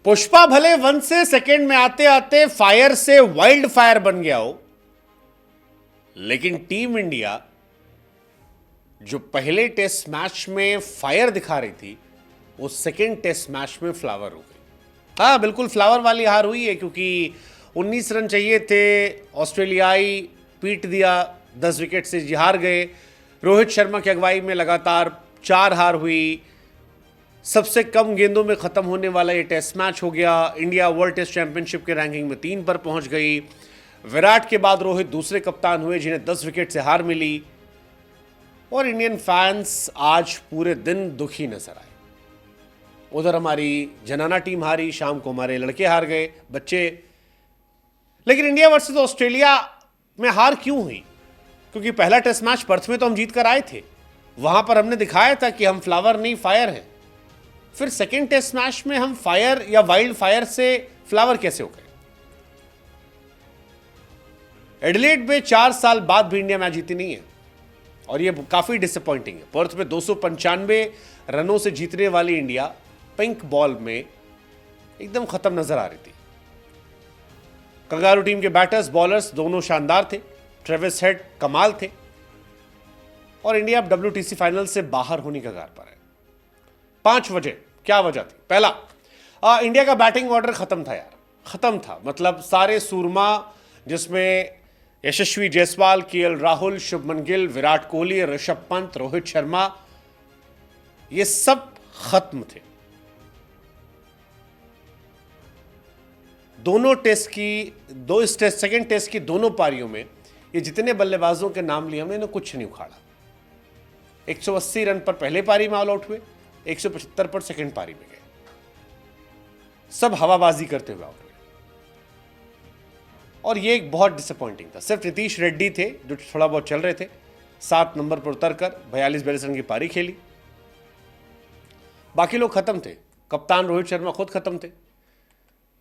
पुष्पा भले वन से सेकंड में आते आते फायर से वाइल्ड फायर बन गया हो, लेकिन टीम इंडिया जो पहले टेस्ट मैच में फायर दिखा रही थी, वो सेकंड टेस्ट मैच में फ्लावर हो गई। हाँ, बिल्कुल फ्लावर वाली हार हुई है, क्योंकि 19 रन चाहिए थे, ऑस्ट्रेलियाई पीट दिया, 10 विकेट से हार गए। रोहित शर्मा की अगुवाई में लगातार 4 हार हुई। सबसे कम गेंदों में खत्म होने वाला ये टेस्ट मैच हो गया। इंडिया वर्ल्ड टेस्ट चैंपियनशिप के रैंकिंग में 3 पर पहुंच गई। विराट के बाद रोहित दूसरे कप्तान हुए जिन्हें 10 विकेट से हार मिली। और इंडियन फैंस आज पूरे दिन दुखी नजर आए। उधर हमारी जनाना टीम हारी, शाम को हमारे लड़के हार गए, बच्चे। लेकिन इंडिया वर्सेस ऑस्ट्रेलिया में हार क्यों हुई? क्योंकि पहला टेस्ट मैच पर्थ में तो हम जीत कर आए थे, वहां पर हमने दिखाया था कि हम फ्लावर नहीं फायर हैं। फिर सेकेंड टेस्ट मैच में हम फायर या वाइल्ड फायर से फ्लावर कैसे हो गए? एडिलेड में 4 साल बाद भी इंडिया मैच जीती नहीं है, और यह काफी डिसअपॉइंटिंग है। पर्थ में 295 रनों से जीतने वाली इंडिया पिंक बॉल में एकदम खत्म नजर आ रही थी। कंगारू टीम के बैटर्स बॉलर्स दोनों शानदार थे, ट्रेविस हेड कमाल थे, और इंडिया अब WTC फाइनल से बाहर होने का कगार पर है। 5 वजह। क्या वजह थी? पहला, इंडिया का बैटिंग ऑर्डर खत्म था यार, खत्म था। मतलब सारे सूरमा, जिसमें यशस्वी जायसवाल, KL राहुल, शुभमन गिल, विराट कोहली, ऋषभ पंत, रोहित शर्मा, ये सब खत्म थे। दोनों टेस्ट की सेकेंड टेस्ट की दोनों पारियों में ये जितने बल्लेबाजों के नाम लिए हमने कुछ नहीं उखाड़ा। 180 रन पर पहले पारी में ऑल आउट हुए, 175 पर सेकेंड पारी में गए, सब हवाबाजी करते हुए आउट हुए। और ये एक बहुत डिसअपॉइंटिंग था। सिर्फ नीतीश रेड्डी थे जो थोड़ा बहुत चल रहे थे, 7 नंबर पर उतरकर 42-42 रन की पारी खेली। बाकी लोग खत्म थे, कप्तान रोहित शर्मा खुद खत्म थे।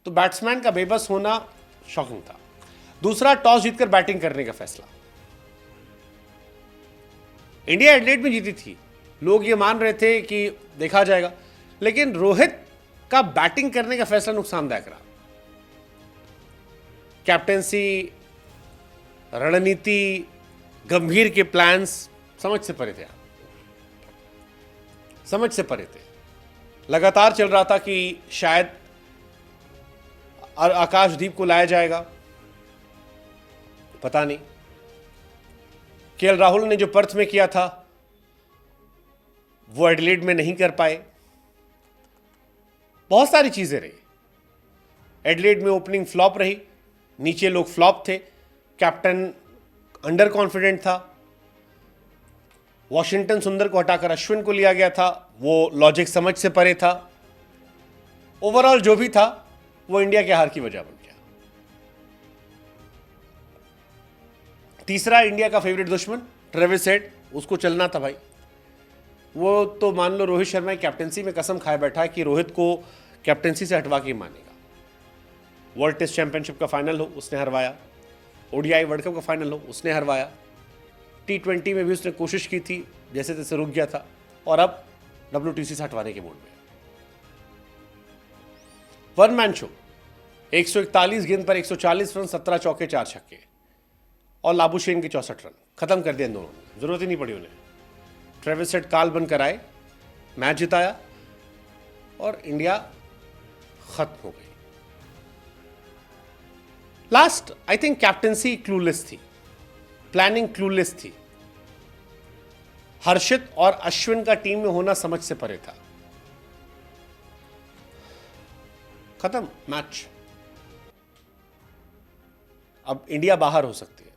तो बैट्समैन का बेबस होना शॉकिंग था। दूसरा, टॉस जीतकर बैटिंग करने का फैसला। इंडिया एडिलेड में जीती थी, लोग ये मान रहे थे कि देखा जाएगा, लेकिन रोहित का बैटिंग करने का फैसला नुकसानदायक रहा। कैप्टेंसी, रणनीति, गंभीर के प्लान्स समझ से परे थे, समझ से परे थे। लगातार चल रहा था कि शायद आकाशदीप को लाया जाएगा, पता नहीं। KL राहुल ने जो पर्थ में किया था वो एडिलेड में नहीं कर पाए। बहुत सारी चीजें रही। एडिलेड में ओपनिंग फ्लॉप रही, नीचे लोग फ्लॉप थे, कैप्टन अंडर कॉन्फिडेंट था। वॉशिंगटन सुंदर को हटाकर अश्विन को लिया गया था, वो लॉजिक समझ से परे था। ओवरऑल जो भी था वो इंडिया के हार की वजह बन गया। तीसरा, इंडिया का फेवरेट दुश्मन ट्रेविस हेड, उसको चलना था भाई। वो तो मान लो रोहित शर्मा की कैप्टेंसी में कसम खाए बैठा है कि रोहित को कैप्टेंसी से हटवा के मानेगा। वर्ल्ड टेस्ट चैंपियनशिप का फाइनल हो, उसने हरवाया। ODI वर्ल्ड कप का फाइनल हो, उसने हरवाया। T20 में भी उसने कोशिश की थी, जैसे तैसे रुक गया था, और अब WTC से हटवाने के मूड में। वन मैन शो, 141 गेंद पर 140 रन, 17 चौके 4 छक्के, और लाबुशेन के 64 रन। खत्म कर दिया दोनों ने, जरूरत ही नहीं पड़ी उन्हें। ट्रेविस हेड काल बनकर आए, मैच जिताया, और इंडिया खत्म हो गई। Last, I think captaincy clueless थी, प्लानिंग क्लूलेस थी। हर्षित और अश्विन का टीम में होना समझ से परे था। खत्म मैच। अब इंडिया बाहर हो सकती है।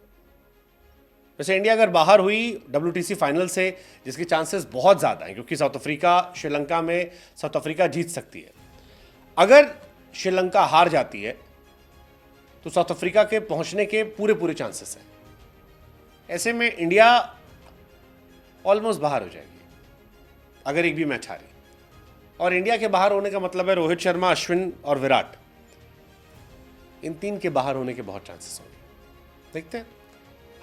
वैसे इंडिया अगर बाहर हुई WTC फाइनल से, जिसके चांसेस बहुत ज्यादा हैं, क्योंकि साउथ अफ्रीका, श्रीलंका में साउथ अफ्रीका जीत सकती है। अगर श्रीलंका हार जाती है तो साउथ अफ्रीका के पहुंचने के पूरे चांसेस हैं। ऐसे में इंडिया ऑलमोस्ट बाहर हो जाएगी अगर एक भी मैच हारी। और इंडिया के बाहर होने का मतलब है रोहित शर्मा, अश्विन और विराट, इन 3 के बाहर होने के बहुत चांसेस होंगे। देखते हैं।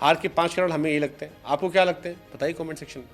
हार के 5 कारण हमें ये लगते हैं। आपको क्या लगते हैं बताइए कमेंट सेक्शन में।